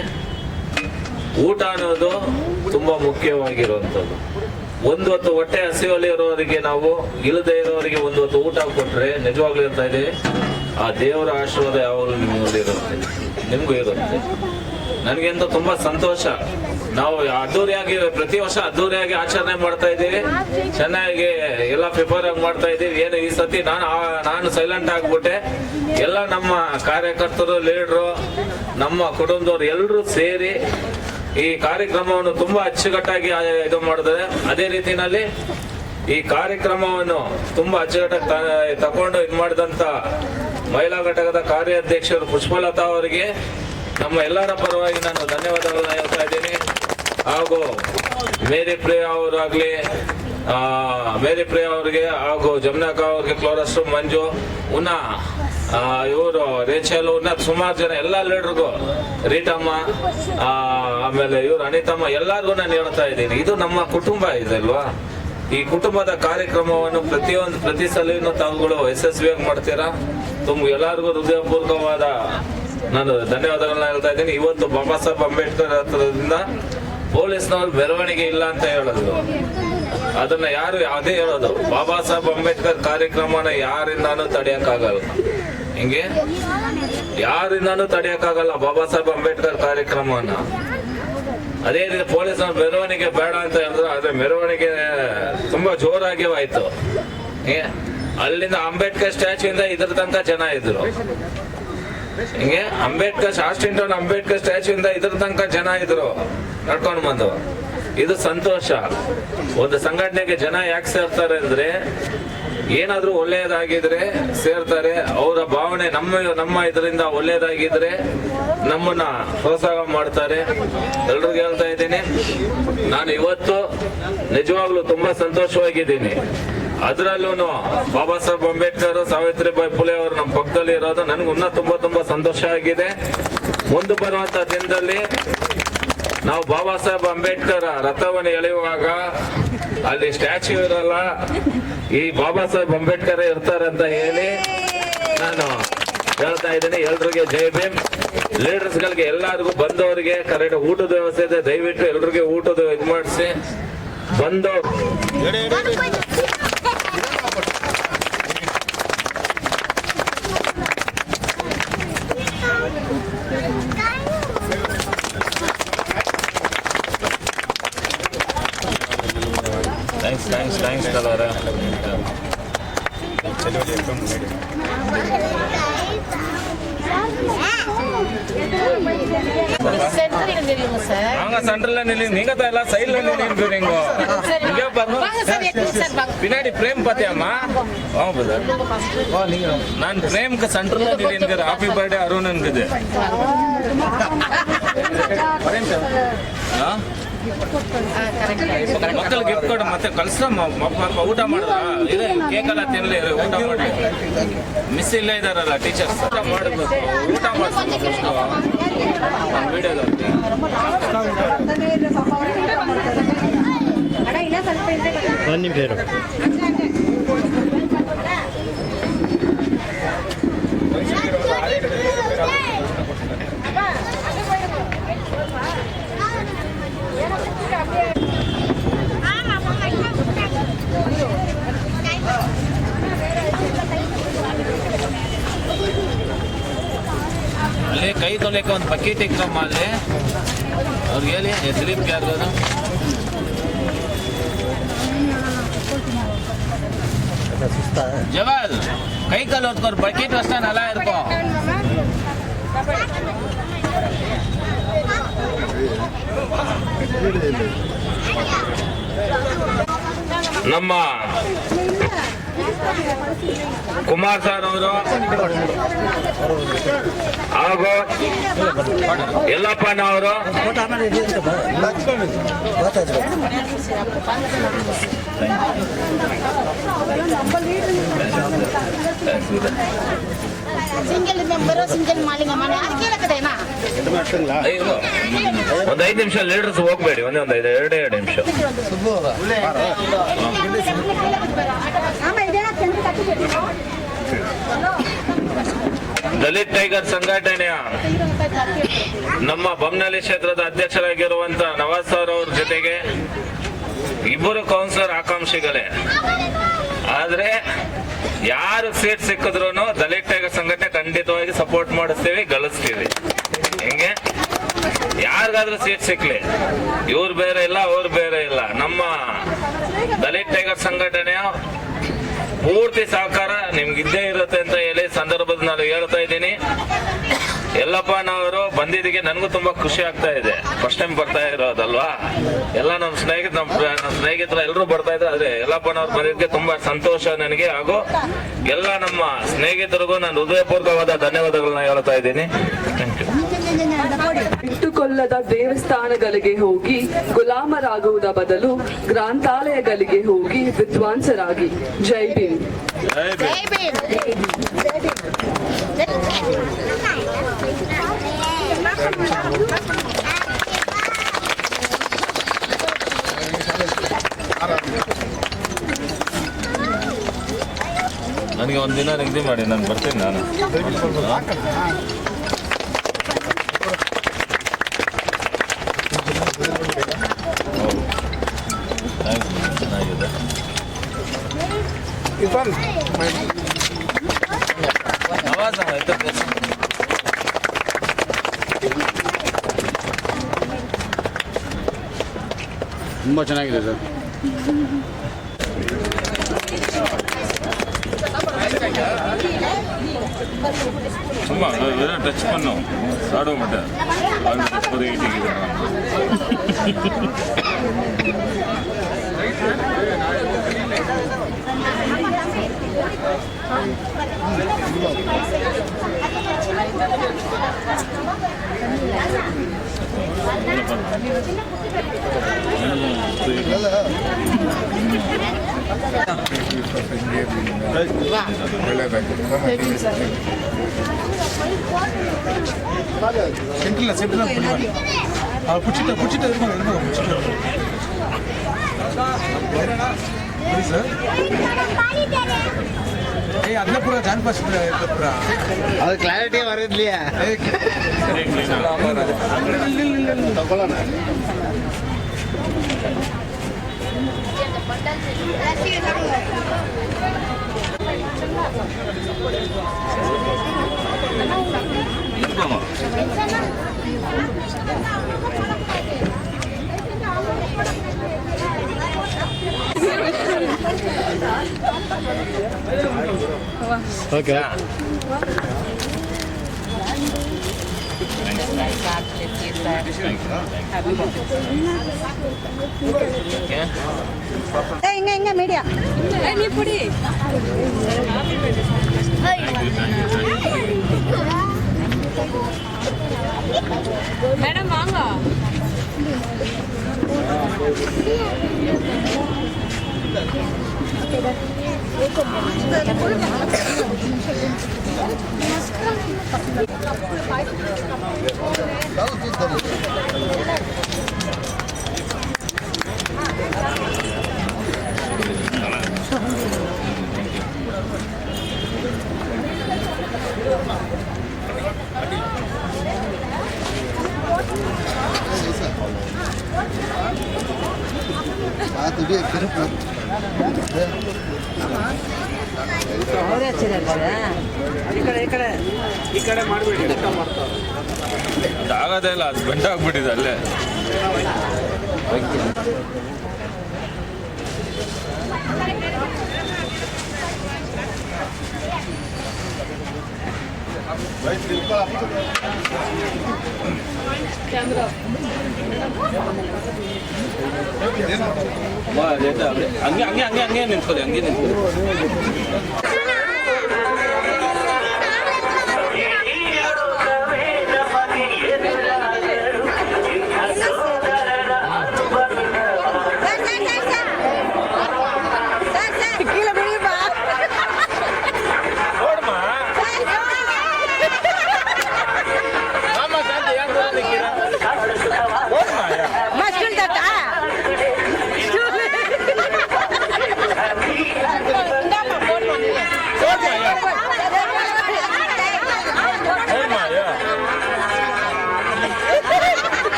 [SPEAKER 2] ಊಟ ಅನ್ನೋದು ತುಂಬಾ ಮುಖ್ಯವಾಗಿರುವಂತದ್ದು. ಒಂದು ಹೊತ್ತು ಹೊಟ್ಟೆ ಹಸಿವಲ್ಲಿ ಇರೋರಿಗೆ, ನಾವು ಇಲ್ಲದೆ ಇರೋರಿಗೆ ಒಂದು ಹೊತ್ತು ಊಟ ಕೊಟ್ರೆ, ನಿಜವಾಗ್ಲೂ ಹೇಳ್ತಾ ಇದ್ದೀವಿ, ಆ ದೇವರ ಆಶೀರ್ವಾದ ಯಾವಾಗಲೂ ನಿಮ್ಮಲ್ಲಿ ಇರುತ್ತೆ, ನಿಮ್ಗೂ ಇರುತ್ತೆ. ನನಗೆಂತ ತುಂಬಾ ಸಂತೋಷ. ನಾವು ಅದ್ದೂರಿಯಾಗಿ ಪ್ರತಿ ವರ್ಷ ಅದ್ದೂರಿಯಾಗಿ ಆಚರಣೆ ಮಾಡ್ತಾ ಇದ್ದೀವಿ, ಚೆನ್ನಾಗಿ ಎಲ್ಲ ಪ್ರಿಪೇರ್ ಆಗಿ ಮಾಡ್ತಾ ಇದ್ದೀವಿ. ಏನು ಈ ಸತಿ ನಾನು ಸೈಲೆಂಟ್ ಆಗ್ಬಿಟ್ಟೆ. ಎಲ್ಲ ನಮ್ಮ ಕಾರ್ಯಕರ್ತರು, ಲೀಡರು, ನಮ್ಮ ಕುಟುಂಬದವರು ಎಲ್ಲರೂ ಸೇರಿ ಈ ಕಾರ್ಯಕ್ರಮವನ್ನು ತುಂಬಾ ಅಚ್ಚುಕಟ್ಟಾಗಿ ಇದು ಮಾಡಿದ್ದಾರೆ. ಅದೇ ರೀತಿನಲ್ಲಿ ಈ ಕಾರ್ಯಕ್ರಮವನ್ನು ತುಂಬಾ ಅಚ್ಚುಕಟ್ಟಾಗಿ ತಕೊಂಡು ಇದು ಮಾಡಿದಂತ ಮಹಿಳಾ ಘಟಕದ ಕಾರ್ಯಾಧ್ಯಕ್ಷರು ಪುಷ್ಪಲತಾ ಅವರಿಗೆ ನಮ್ಮ ಎಲ್ಲರ ಪರವಾಗಿ ನಾನು ಧನ್ಯವಾದಗಳನ್ನ ಹೇಳ್ತಾ ಇದ್ದೀನಿ. ಹಾಗೂ ಮೇರಿ ಪ್ರಿಯಾ ಅವರಾಗ್ಲಿ, ಮೇರಿ ಪ್ರಿಯಾ ಅವರಿಗೆ ಹಾಗೂ ಜಮ್ನಾಕ ಅವ್ರಿಗೆ, ಕ್ಲೋರಸ್, ಮಂಜು, ಉನಾ, ಇವರು ರೇಚಲ್, ಸುಮಾರು ಜನ ಎಲ್ಲ ಲೀಡರ್ಗೂ, ರೀಟಮ್ಮ, ಆಮೇಲೆ ಇವ್ರು ಅನಿತಮ್ಮ, ಎಲ್ಲರಿಗೂ ನಾನು ಹೇಳ್ತಾ ಇದ್ದೀನಿ, ಇದು ನಮ್ಮ ಕುಟುಂಬ ಇದಲ್ವಾ. ಈ ಕುಟುಂಬದ ಕಾರ್ಯಕ್ರಮವನ್ನು ಪ್ರತಿ ಸಲನೂ ತಾವುಗಳು ಯಶಸ್ವಿಯಾಗಿ ಮಾಡ್ತೀರಾ. ಎಲ್ಲರಿಗೂ ಹೃದಯಪೂರ್ವಕವಾದ ನಾನು ಧನ್ಯವಾದಗಳನ್ನ ಹೇಳ್ತಾ ಇದ್ದೀನಿ. ಇವತ್ತು ಬಾಬಾ ಸಾಹೇಬ್ ಅಂಬೇಡ್ಕರ್ ಹತ್ರದಿಂದ ಪೊಲೀಸ್ನವ್ರು ಮೆರವಣಿಗೆ ಇಲ್ಲ ಅಂತ ಹೇಳೋದು, ಅದನ್ನ ಯಾರು ಅದೇ ಹೇಳೋದು, ಬಾಬಾ ಸಾಹೇಬ್ ಅಂಬೇಡ್ಕರ್ ಕಾರ್ಯಕ್ರಮನ ಯಾರಿಂದಾನು ತಡೆಯಕ್ಕಾಗಲ್ಲ. ಹಿಂಗೆ ಯಾರಿಂದಾನು ತಡೆಯಕ್ಕಾಗಲ್ಲ ಬಾಬಾ ಸಾಹೇಬ್ ಅಂಬೇಡ್ಕರ್ ಕಾರ್ಯಕ್ರಮವನ್ನ. ಅದೇ ರೀತಿ ಪೊಲೀಸ್ನವ್ರ ಮೆರವಣಿಗೆ ಬೇಡ ಅಂತ ಹೇಳಿದ್ರು, ಆದ್ರೆ ಮೆರವಣಿಗೆ ತುಂಬಾ ಜೋರಾಗಿ ಆಯ್ತು. ಅಲ್ಲಿಂದ ಅಂಬೇಡ್ಕರ್ ಸ್ಟ್ಯಾಚ್ಯೂ ಇಂದ ಇದ್ರ ತನಕ ಜನ ಇದ್ರು. ಹಿಂಗೆ ಅಂಬೇಡ್ಕರ್ ಅಂಬೇಡ್ಕರ್ ಸ್ಟ್ಯಾಚ್ಯೂ ಇಂದ ಇದ್ರ ತನಕ ಜನ ಇದ್ರು ನಡ್ಕೊಂಡು ಬಂದು. ಇದು ಸಂತೋಷ. ಒಂದು ಸಂಘಟನೆಗೆ ಜನ ಯಾಕೆ ಸೇರ್ತಾರೆ ಅಂದ್ರೆ, ಏನಾದ್ರೂ ಒಳ್ಳೆಯದಾಗಿದ್ರೆ ಸೇರ್ತಾರೆ. ಅವರ ಭಾವನೆ ನಮ್ಮ ಇದರಿಂದ ಒಳ್ಳೆಯದಾಗಿದ್ರೆ ನಮ್ಮನ್ನ ಪ್ರೋತ್ಸಾಹ ಮಾಡ್ತಾರೆ. ಎಲ್ರಿಗೂ ಹೇಳ್ತಾ ಇದ್ದೀನಿ, ನಾನು ಇವತ್ತು ನಿಜವಾಗ್ಲೂ ತುಂಬಾ ಸಂತೋಷವಾಗಿದ್ದೀನಿ. ಅದರಲ್ಲೂ ಬಾಬಾ ಸಾಹೇಬ್ ಅಂಬೇಡ್ಕರ್, ಸಾವಿತ್ರಿಬಾಯಿ ಫುಲೆ ಅವರು ನಮ್ಮ ಪಕ್ಕದಲ್ಲಿ ಇರೋದು ನನಗೆ ಇನ್ನೂ ತುಂಬಾ ಸಂತೋಷ ಆಗಿದೆ. ಮುಂದೆ ಬರುವಂತ ದಿನದಲ್ಲಿ ನಾವು ಬಾಬಾ ಸಾಹೇಬ್ ಅಂಬೇಡ್ಕರ್ ರಥವನ್ನು ಎಳೆಯುವಾಗ ಅಲ್ಲಿ ಸ್ಟ್ಯಾಚ್ಯೂ ಇರಲ್ಲ, ಈ ಬಾಬಾ ಸಾಹೇಬ್ ಅಂಬೇಡ್ಕರ್ ಇರ್ತಾರೆ ಅಂತ ಹೇಳಿ ನಾನು ಹೇಳ್ತಾ ಇದ್ದೀನಿ. ಎಲ್ರಿಗೆ ಜೈ ಭೀಮ್. ಲೀಡರ್ಸ್ ಗಳಿಗೆ ಎಲ್ಲರಿಗೂ ಬಂದವರಿಗೆ ಕರೆಕ್ಟ್ ಊಟದ ವ್ಯವಸ್ಥೆ ಇದೆ, ದಯವಿಟ್ಟು ಎಲ್ರಿಗೆ ಊಟದ ಇದು ಮಾಡಿಸಿ ಬಂದು ಥ್ಯಾಂಕ್ಸ್ ಕಲರ. சென்டர்ல நீங்க தான் எல்லாம் சைடுல நின்னுறீங்க. இங்க பாருங்க பின்னாடி பிரேம் பாத்தியாமா? நான் பிரேம்க்கு சென்டர்ல நின்னுறேன். ஹாப்பி பர்த்டே அருண் இருக்குது. ಮಕ್ಕಳು ಗಿಫ್ಟ್ ಕೊಡು ಮತ್ತೆ ಕಳ್ಸ ಊಟ ಮಾಡಿದ್ರ ಇದೆ ಕೇಕ್ ಎಲ್ಲ ತಿನ್ಲಿ ಊಟ ಮಾಡಿ. ಮಿಸ್ ಇಲ್ಲ ಇದಾರಲ್ಲ ಟೀಚರ್ಸ್ ಊಟ ಮಾಡಬೇಕು. ಊಟ ಮಾಡಿಸ್ಬೇಕು ವಿಡಿಯೋದಲ್ಲಿ.
[SPEAKER 6] ಒಂದು ನಿಮಿಷ ಇರು.
[SPEAKER 2] ಅಲ್ಲಿ ಕೈ ತೊಳೆಯಕ್ಕೆ ಒಂದು ಬಕೆಟ್ ಇಕ್ಕಮ್ಮ ಅಲ್ಲಿ. ಅವ್ರಿಗೆ ಹೇಳಿ ದಿಲೀಪ್ ಯಾರ್ದು ಜವಾಲ್ ಕೈ ಕಾಲು ಹೊತ್ಕೋರು ಬಕೆಟ್ ಅಷ್ಟೇ ನಲ ಇರ್ಕೋ. ನಮ್ಮ ಕುಮಾರ್ ಸರ್ ಅವರು ಹಾಗೂ ಯಲ್ಲಪ್ಪನವರು
[SPEAKER 7] ಸಿಂಗಲ್ ಮೆಂಬರ್ ಸಿಂಗಲ್ ಮಾಲಿಂಗ ಮನೆ ಯಾರು ಕೇಳಕದೇನಾ?
[SPEAKER 2] ಒಂದು 5 ನಿಮಿಷ ಲೀಡರ್ಸ್ ಹೋಗ್ಬೇಡಿ. ಒಂದೇ 2 ನಿಮಿಷ. ದಲಿತ್ ಟೈಗರ್ ಸಂಘಟನೆಯ ನಮ್ಮ ಬೊಮ್ಮನಹಳ್ಳಿ ಕ್ಷೇತ್ರದ ಅಧ್ಯಕ್ಷರಾಗಿರುವಂತ ನವಾಜ್ ಸರ್ ಅವ್ರ ಜೊತೆಗೆ ಇಬ್ಬರು ಕೌನ್ಸಿಲರ್ ಆಕಾಂಕ್ಷಿಗಳೇ. ಆದ್ರೆ ಯಾರು ಸೀಟ್ ಸಿಕ್ಕಿದ್ರು ದಲಿತ್ ಟೈಗರ್ ಸಂಘಟನೆ ಖಂಡಿತವಾಗಿ ಸಪೋರ್ಟ್ ಮಾಡಿಸ್ತೀವಿ, ಗಳಿಸ್ತೀವಿ. ಹಿಂಗೆ ಯಾರಿಗಾದ್ರೂ ಸೀಟ್ ಸಿಕ್ಲಿ, ಇವ್ರು ಬೇರೆ ಇಲ್ಲ ಅವ್ರು ಬೇರೆ ಇಲ್ಲ. ನಮ್ಮ ದಲಿತ್ ಟೈಗರ್ ಸಂಘಟನೆಯ ಪೂರ್ತಿ ಸಹಕಾರ ನಿಮ್ಗಿದ್ದೇ ಇರುತ್ತೆ ಅಂತ ಹೇಳಿ ಸಂದರ್ಭದ ನಾನು ಹೇಳ್ತಾ ಇದ್ದೀನಿ. ಯಲ್ಲಪ್ಪನವರು ಬಂದಿದ್ದಕ್ಕೆ ನನಗೂ ತುಂಬಾ ಖುಷಿ ಆಗ್ತಾ ಇದೆ. ಫಸ್ಟ್ ಟೈಮ್ ಬರ್ತಾ ಇರೋದಲ್ವಾ, ಎಲ್ಲ ನಮ್ಮ ಸ್ನೇಹಿತರು ಎಲ್ಲರೂ ಬರ್ತಾ ಇದ್ದಾರೆ. ಆದ್ರೆ ಯಲ್ಲಪ್ಪನವ್ರು ಬಂದಿದ್ದಕ್ಕೆ ತುಂಬಾ ಸಂತೋಷ ನನಗೆ, ಹಾಗೂ ಎಲ್ಲ ನಮ್ಮ ಸ್ನೇಹಿತರಿಗೂ ನಾನು ಹೃದಯಪೂರ್ವಕವಾದ ಧನ್ಯವಾದಗಳನ್ನ ಹೇಳ್ತಾ ಇದ್ದೀನಿ. Thank you.
[SPEAKER 5] ಇಟ್ಟುಕೊಳ್ಳದ ದೇವಸ್ಥಾನಗಳಿಗೆ ಹೋಗಿ ಗುಲಾಮರಾಗುವುದ ಬದಲು ಗ್ರಂಥಾಲಯಗಳಿಗೆ ಹೋಗಿ ವಿದ್ವಾಂಸರಾಗಿ. ಜೈ ಭೀಮ್.
[SPEAKER 2] ನನಗೆ ಒಂದಿನ ನಿಗದಿ ಮಾಡಿ, ನಾನು ಬರ್ತೀನಿ. ನಾನು ಚೆನ್ನಾಗಿದೆ.
[SPEAKER 6] ತುಂಬ ಚೆನ್ನಾಗಿದೆ ಸರ್.
[SPEAKER 2] சும்மா டச் பண்ணோம், சாட மாட்டேன். அது ஈட்டிக்குது.
[SPEAKER 8] ಸೆಂಟ್ರಲ್ ಕುಚ್ಚಿಟ್ಟ ಸರ್ ಅದನ್ನ ಪೂರ ಜಾನ್ಪಾಸ್ ಪೂರ
[SPEAKER 6] ಅದು ಕ್ಲಾರಿಟಿ ಬರದ್ಲಿ
[SPEAKER 8] ತಗೊಳ್ಳೋಣ
[SPEAKER 6] ಓಕೆ
[SPEAKER 4] ಹಿಂಗ ಮೀಡಿಯಾ
[SPEAKER 5] ನೀ ಪುಡಿ ಮೇಡಮ್ ವಾಂಗ
[SPEAKER 8] ಈ ಕಡೆ ಮಾಡಬೇಡಿ
[SPEAKER 2] ಆಗೋದೇ ಇಲ್ಲ, ಅದು ಗಂಟೆ ಆಗ್ಬಿಟ್ಟಿದೆ ಅಲ್ಲೇ. ಹಂಗೆ ಹಂಗೆ ಹಂಗೆ ಹಂಗೆ ನಿಂತ್ಕೊಳ್ಳಿ, ಹಂಗೆ ನಿಂತ್ಕೊಳ್ಳಿ.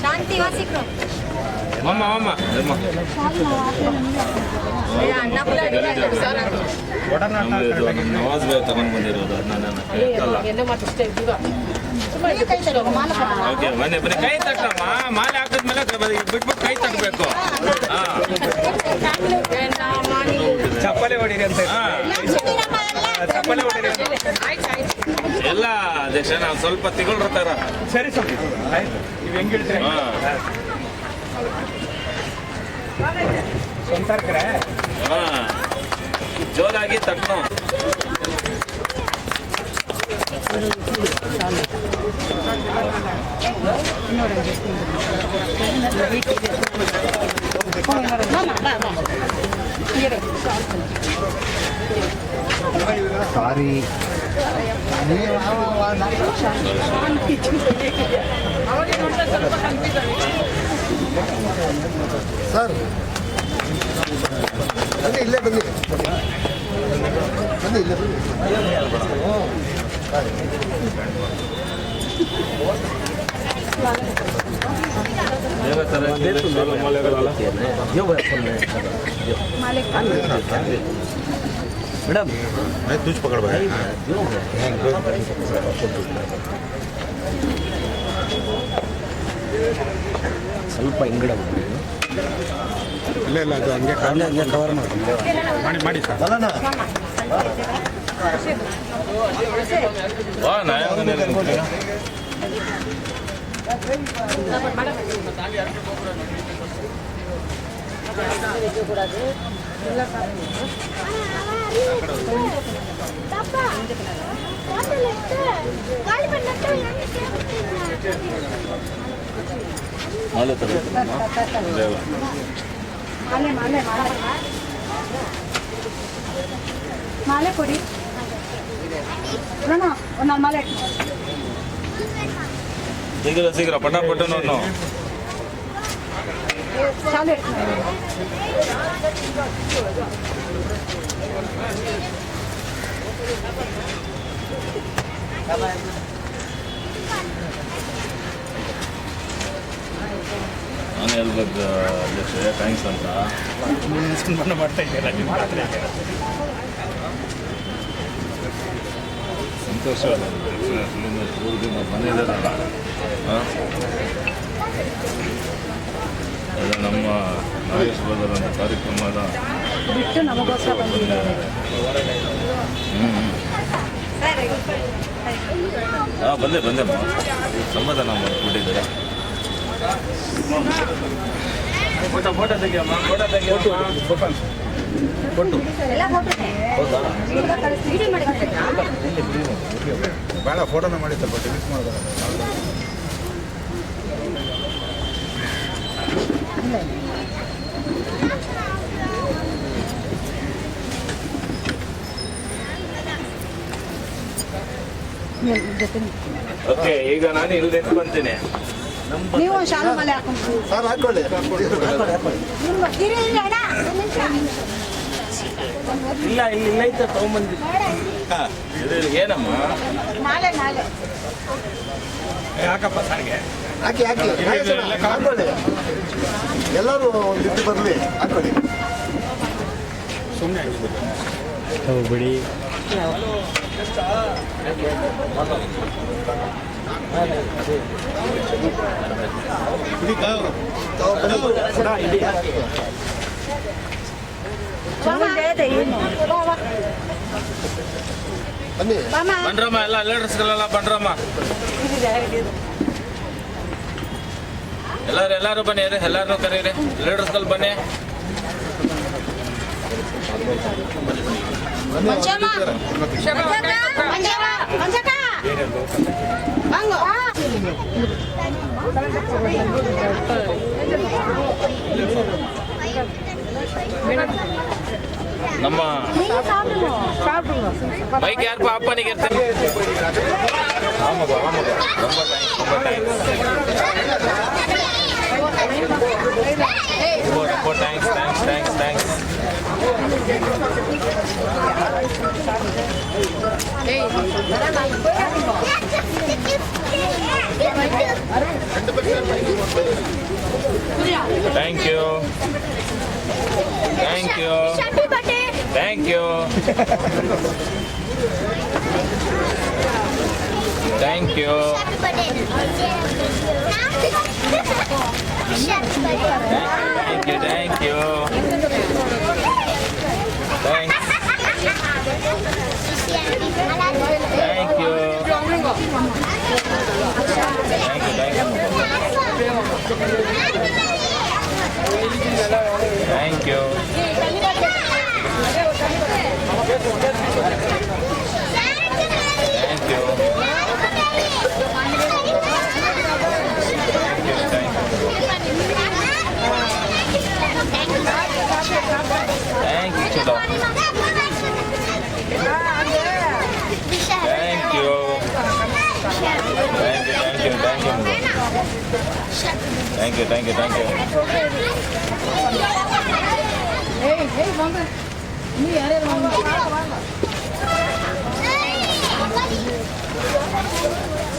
[SPEAKER 4] ಶಾಂತಿ ವಾಸಿಕ್ರು
[SPEAKER 2] ಮಮ್ಮ ಮಮ್ಮ ನವಾಜ್ ಬಾಯ್ ತಗೊಂಡ್ ಬಂದಿರೋದು ಓಕೆ ಬನ್ನಿ ಬನ್ನಿ, ಕೈ ತಟ್ಟಮ್ಮ. ಮಾಲೆ ಹಾಕಿದ್ಮೇಲೆ ಬಿಟ್ಬಿಟ್ಟು ಕೈ ತಟ್ಟಬೇಕು.
[SPEAKER 8] ಚಪ್ಪಲಿ ಹೊಡೀರಿ ಅಂತ ಚಪ್ಪಲಿ ಹೊಡೀರಿ
[SPEAKER 2] ಎಲ್ಲ ಅಧ್ಯಕ್ಷ, ನಾವು ಸ್ವಲ್ಪ ತಿಗೊಳ್ತಾರ.
[SPEAKER 8] ಸರಿ ಸರ್ ಆಯ್ತು. ನೀವು ಹೆಂಗೆ ಹೇಳ್ತೀರಿ ಸಂಸಾರಕ್ರೆ
[SPEAKER 2] ಜೋರಾಗಿ ತಟ್ಟನು.
[SPEAKER 6] ಸಾರಿ ಸರ್ ಬನ್ನಿ, ಇಲ್ಲೇ ಬನ್ನಿ ಬನ್ನಿ, ಇಲ್ಲೇ ಬನ್ನಿ. ಮೇಡಮ್ ತುಚ್ ಪಕಡ್ಬ ಸ್ವಲ್ಪ ಹಿಂಗಡೆ ಇಲ್ಲ ಇಲ್ಲ ಅದು ಹಂಗೆ ಕವರ್ ಮಾಡಿ ಸರ್ ಅಲ್ಲಣ್ಣ
[SPEAKER 2] ವಾ ನಾಯಕನೇ ಮಾಲೆ
[SPEAKER 4] ಮಾಲೆ ಕೊಡಿ ಒಂದು ಮಾಲೆ
[SPEAKER 2] ಶೀಘ್ರ ಶೀಘ್ರ ಪಟಾಪಟ್ಟು ನೋಡು
[SPEAKER 4] ಚಾಲು
[SPEAKER 2] ನಾನು ಹೇಳ್ಬೇಕು ಅಧ್ಯಕ್ಷ ಥ್ಯಾಂಕ್ಸ್ ಅಂತ
[SPEAKER 8] ಮಾಡ್ತಾ ಇದ್ದೀರಾ ನೀವು
[SPEAKER 2] ಸಂತೋಷ ಊರಿಗೆ ಮನೆ ಇದ್ದಾರಲ್ಲ ಅದು ನಮ್ಮ ನಾಗೇಶ್ ಬದಲಂತ ಕಾರ್ಯಕ್ರಮದ
[SPEAKER 4] ಬಿಟ್ಟು ನಮಗೋಸ್ಕರ ಬಂದಿದ್ದಾರೆ
[SPEAKER 2] ಹಾಂ ಬಂದೆ ಸಮಾಧಾನ ಮಾಡಿಬಿಟ್ಟಿದ್ದಾರೆ ಫೋಟೋ ತೆಗಿಯಮ್ಮ ಕೊಟ್ಟು
[SPEAKER 4] ಎಲ್ಲ ಫೋಟೋನೇ
[SPEAKER 2] ಹೌದಾ
[SPEAKER 4] ವಿಡಿಯೋ ಮಾಡಿ
[SPEAKER 6] ಬೇಡ ಫೋಟೋನ ಮಾಡಿ ಸ್ವಲ್ಪ ಡಿಲೀಟ್ ಮಾಡಿದ್ರೆ
[SPEAKER 2] ಓಕೆ ಈಗ ನಾನು ಇಲ್ಲಿ ನಿಂತು ಬಂತೀನಿ
[SPEAKER 4] ನೀವು ಶಾಲು ಮಲೆ ಹಾಕೊಂಡು
[SPEAKER 6] ಸರ್ ಹಾಕೊಳ್ಳಿ
[SPEAKER 2] ಇಲ್ಲ ಇಲ್ಲ ಐತೆ ತಗೊಂಬಂದಿ ಏನಮ್ಮ
[SPEAKER 4] ನಾಳೆ
[SPEAKER 8] ಯಾಕಪ್ಪ ಸಾರಿಗೆ
[SPEAKER 6] ಹಾಕಿ ಹಾಕೊಳ್ಳಿ ಎಲ್ಲರೂ ಒಂದು ರೀತಿ ಬರಲಿ ಹಾಕೊಳ್ಳಿ
[SPEAKER 8] ಸುಮ್ಮನೆ
[SPEAKER 6] ಬಿಡಿ ಬನ್ನಿ
[SPEAKER 2] ಬನ್ರಮ್ಮ ಎಲ್ಲ ಲೀಡರ್ಸ್ಗಳೆಲ್ಲ ಬನ್ರಮ್ಮ ಎಲ್ಲರೂ ಬನ್ನಿ ಎಲ್ಲಾರು ಕರೀರಿ ಲೀಡರ್ಸ್ಗಳು ಬನ್ನಿ ನಮ್ಮ ಬೈಕ್ ಯಾರಪ್ಪ ಅಪ್ಪನಿಗೆ ಇರ್ತಾನೆ ரொம்ப ಥ್ಯಾಂಕ್ಸ್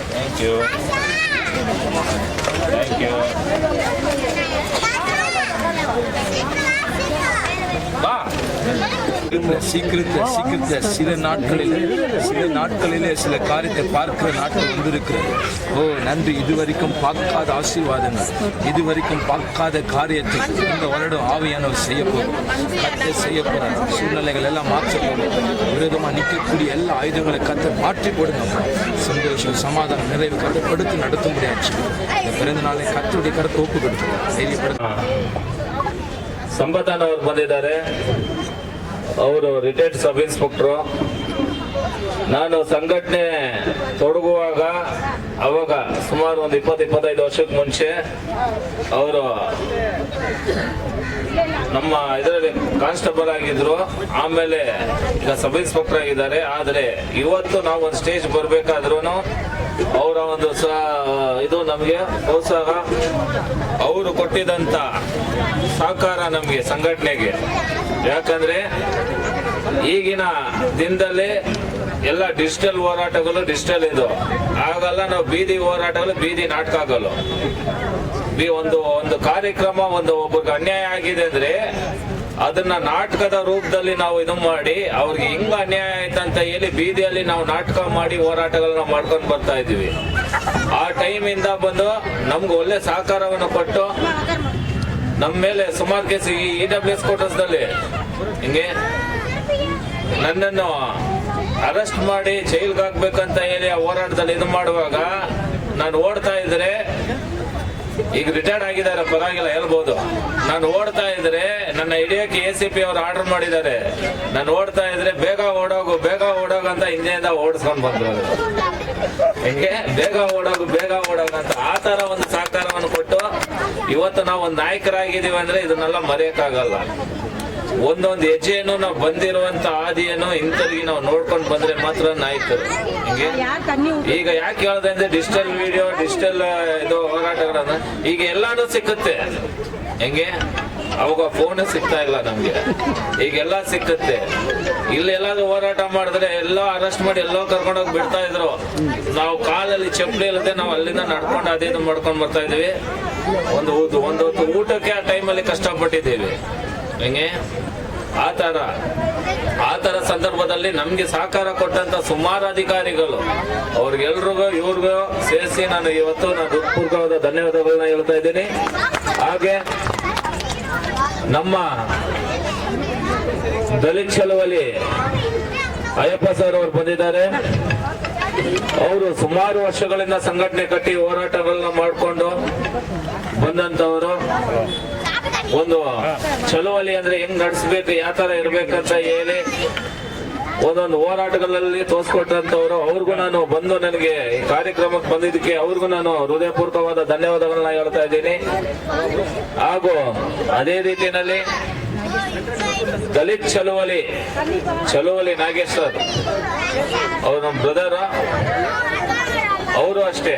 [SPEAKER 2] ಥ್ಯಾಂಕ್ ಯು ಬಾ சீக்கிரத்தில் சில நாட்களிலே சில காரியத்தை பார்க்கிற நாட்கள் வந்திருக்கிறது. ஓ நன்றி. இதுவரைக்கும் பார்க்காத ஆசீர்வாதங்கள், இதுவரைக்கும் பார்க்காத காரியத்தை இந்த வருடம் ஆவியானவர் செய்ய போகிறோம். கத்தை செய்ய போகிறார். சூழ்நிலைகள் எல்லாம் மாற்ற போகிறோம். விரோதமாக நிற்கக்கூடிய எல்லா ஆயுதங்களை கத்தை மாற்றி போடுங்க. சந்தோஷம், சமாதானம், நிறைவு கட்டப்படுத்தி நடத்த முடியாச்சு. இந்த பிறந்த நாளை கத்தருடைய கருத்தை ஒப்பு கொடுத்து தைரியப்படுத்த. ಸಂಪತ್ತನ್ ಅವರು ಬಂದಿದ್ದಾರೆ. ಅವರು ರಿಟೈರ್ಡ್ ಸಬ್ ಇನ್ಸ್ಪೆಕ್ಟ್ರು. ನಾನು ಸಂಘಟನೆ ತೊಡಗುವಾಗ ಅವಾಗ ಸುಮಾರು ಒಂದು 20-25 ವರ್ಷಕ್ಕೆ ಮುಂಚೆ ಅವರು ನಮ್ಮ ಇದರಲ್ಲಿ ಕಾನ್ಸ್ಟೇಬಲ್ ಆಗಿದ್ರು. ಆಮೇಲೆ ಈಗ ಸಬ್ ಇನ್ಸ್ಪೆಕ್ಟರ್ ಆಗಿದ್ದಾರೆ. ಆದರೆ ಇವತ್ತು ನಾವು ಒಂದು ಸ್ಟೇಜ್ ಬರ್ಬೇಕಾದ್ರೂ ಅವರ ಒಂದು ಇದು ನಮಗೆ ಪ್ರೋತ್ಸಾಹ, ಅವರು ಕೊಟ್ಟಿದಂತ ಸಹಕಾರ ನಮಗೆ ಸಂಘಟನೆಗೆ. ಯಾಕಂದ್ರೆ ಈಗಿನ ದಿನದಲ್ಲಿ ಎಲ್ಲ ಡಿಜಿಟಲ್ ಹೋರಾಟಗಳು ಡಿಜಿಟಲ್ ಇದು ಆಗಲ್ಲ. ನಾವು ಬೀದಿ ಹೋರಾಟಗಳು ಬೀದಿ ನಾಟಕ ಆಗಲ್ಲ. ಒಂದು ಕಾರ್ಯಕ್ರಮ ಒಬ್ಬರಿಗೆ ಅನ್ಯಾಯ ಆಗಿದೆ ಅಂದ್ರೆ ಅದನ್ನ ನಾಟಕದ ರೂಪದಲ್ಲಿ ನಾವು ಇದು ಮಾಡಿ ಅವ್ರಿಗೆ ಹಿಂಗ ಅನ್ಯಾಯ ಆಯ್ತಂತ ಹೇಳಿ ಬೀದಿಯಲ್ಲಿ ನಾವು ನಾಟಕ ಮಾಡಿ ಹೋರಾಟಗಳನ್ನ ಮಾಡ್ಕೊಂಡು ಬರ್ತಾ ಇದೀವಿ. ಆ ಟೈಮಿಂದ ಬಂದು ನಮ್ಗೆ ಒಳ್ಳೆ ಸಹಕಾರವನ್ನು ಕೊಟ್ಟು ನಮ್ಮ ಮೇಲೆ ಸುಮಾರು ಕೇಸ್ ಈ EWS ಕ್ವಾರ್ಟರ್ಸ್ದಲ್ಲಿ ಹಿಂಗೆ ನನ್ನನ್ನು ಅರೆಸ್ಟ್ ಮಾಡಿ ಜೈಲ್ಗೆ ಹಾಕ್ಬೇಕಂತ ಹೇಳಿ ಆ ಹೋರಾಟದಲ್ಲಿ ಇದು ಮಾಡುವಾಗ ನಾನು ಓಡ್ತಾ ಇದ್ರೆ, ಈಗ ರಿಟೈರ್ಡ್ ಆಗಿದ್ದಾರೆ ಪರವಾಗಿಲ್ಲ ಹೇಳ್ಬೋದು, ನಾನು ಓಡ್ತಾ ಇದ್ರೆ ನನ್ನ ಹಿಡಿಯಕ್ಕೆ ACP ಅವರು ಆರ್ಡರ್ ಮಾಡಿದ್ದಾರೆ. ನಾನು ಓಡ್ತಾ ಇದ್ರೆ ಬೇಗ ಓಡೋಗು ಅಂತ ಹಿಂದೆಯಿಂದ ಓಡಿಸ್ಕೊಂಡು ಬಂದ್ರು. ಹಿಂಗೆ ಬೇಗ ಓಡೋಗು ಅಂತ ಆ ತರ ಒಂದು ಸಹಕಾರವನ್ನು ಕೊಟ್ಟು ಇವತ್ತು ನಾವು ಒಂದು ನಾಯಕರಾಗಿದ್ದೀವಿ ಅಂದ್ರೆ ಇದನ್ನೆಲ್ಲ ಮರೆಯಕ್ಕಾಗಲ್ಲ. ಒಂದೊಂದು ಹೆಜ್ಜೆಯನ್ನು ನಾವು ಬಂದಿರುವಂತ ಹಾದಿಯನ್ನು ಇಂಥವ್ರಿಗೆ ನಾವು ನೋಡ್ಕೊಂಡು ಬಂದ್ರೆ ಮಾತ್ರ ನಾಯಕರು. ಹಿಂಗೆ ಈಗ ಯಾಕೆ ಹೇಳ್ದೆ ಅಂದ್ರೆ ಡಿಜಿಟಲ್ ವಿಡಿಯೋ, ಡಿಜಿಟಲ್ ಇದು ಹೋರಾಟಗಳನ್ನ ಈಗ ಎಲ್ಲಾನು ಸಿಕ್ಕುತ್ತೆ. ಹೆಂಗೆ ಅವಾಗ ಫೋನ್ ಸಿಗ್ತಾ ಇಲ್ಲ ನಮ್ಗೆ, ಈಗೆಲ್ಲ ಸಿಕ್ಕುತ್ತೆ. ಇಲ್ಲೆಲ್ಲಾದ್ರೂ ಹೋರಾಟ ಮಾಡಿದ್ರೆ ಎಲ್ಲೋ ಅರೆಸ್ಟ್ ಮಾಡಿ ಎಲ್ಲೋ ಕರ್ಕೊಂಡೋಗಿ ಬಿಡ್ತಾ ಇದ್ರು. ನಾವು ಕಾಲಲ್ಲಿ ಚಪ್ಪಲಿ ಇಲ್ಲದೆ ನಾವು ಅಲ್ಲಿಂದ ನಡ್ಕೊಂಡು ಅದೇನು ಮಾಡ್ಕೊಂಡು ಬರ್ತಾ ಇದೀವಿ. ಒಂದು ಹೊತ್ತು ಊಟಕ್ಕೆ ಆ ಟೈಮಲ್ಲಿ ಕಷ್ಟಪಟ್ಟಿದ್ದೀವಿ. ಹೆಂಗೆ ಆ ತರ ಸಂದರ್ಭದಲ್ಲಿ ನಮ್ಗೆ ಸಹಕಾರ ಕೊಟ್ಟಂತ ಸುಮಾರು ಅಧಿಕಾರಿಗಳು ಅವ್ರಿಗೆಲ್ರಿಗೂ ಇವ್ರಿಗೂ ಸೇರಿಸಿ ನಾನು ಇವತ್ತು ಹೃತ್ಪೂರ್ವಕವಾದ ಧನ್ಯವಾದಗಳನ್ನ ಹೇಳ್ತಾ ಇದ್ದೀನಿ. ಹಾಗೆ ನಮ್ಮ ದಲಿತ ಚಳವಳಿ ಅಯ್ಯಪ್ಪ ಸರ್ ಅವರು ಬಂದಿದ್ದಾರೆ. ಅವರು ಸುಮಾರು ವರ್ಷಗಳಿಂದ ಸಂಘಟನೆ ಕಟ್ಟಿ ಹೋರಾಟಗಳನ್ನ ಮಾಡಿಕೊಂಡು ಬಂದಂತವರು. ಒಂದು ಚಳವಳಿ ಅಂದ್ರೆ ಹೆಂಗ್ ನಡೆಸಬೇಕು, ಯಾವ ತರ ಇರ್ಬೇಕಂತ ಹೇಳಿ ಒಂದೊಂದು ಹೋರಾಟಗಳಲ್ಲಿ ತೋರಿಸ್ಕೊಟ್ಟಂತವ್ರು. ಅವ್ರಿಗೂ ನಾನು ಬಂದು ನನಗೆ ಈ ಕಾರ್ಯಕ್ರಮಕ್ಕೆ ಬಂದಿದ್ದಕ್ಕೆ ಅವ್ರಿಗೂ ನಾನು ಹೃದಯಪೂರ್ವಕವಾದ ಧನ್ಯವಾದಗಳನ್ನ ಹೇಳ್ತಾ ಇದ್ದೀನಿ. ಹಾಗೂ ಅದೇ ರೀತಿಯಲ್ಲಿ ದಲಿತ ಚಳವಳಿ ನಾಗೇಶ್ವರ್ ಅವ್ರ ನಮ್ಮ ಬ್ರದರ್, ಅವರು ಅಷ್ಟೇ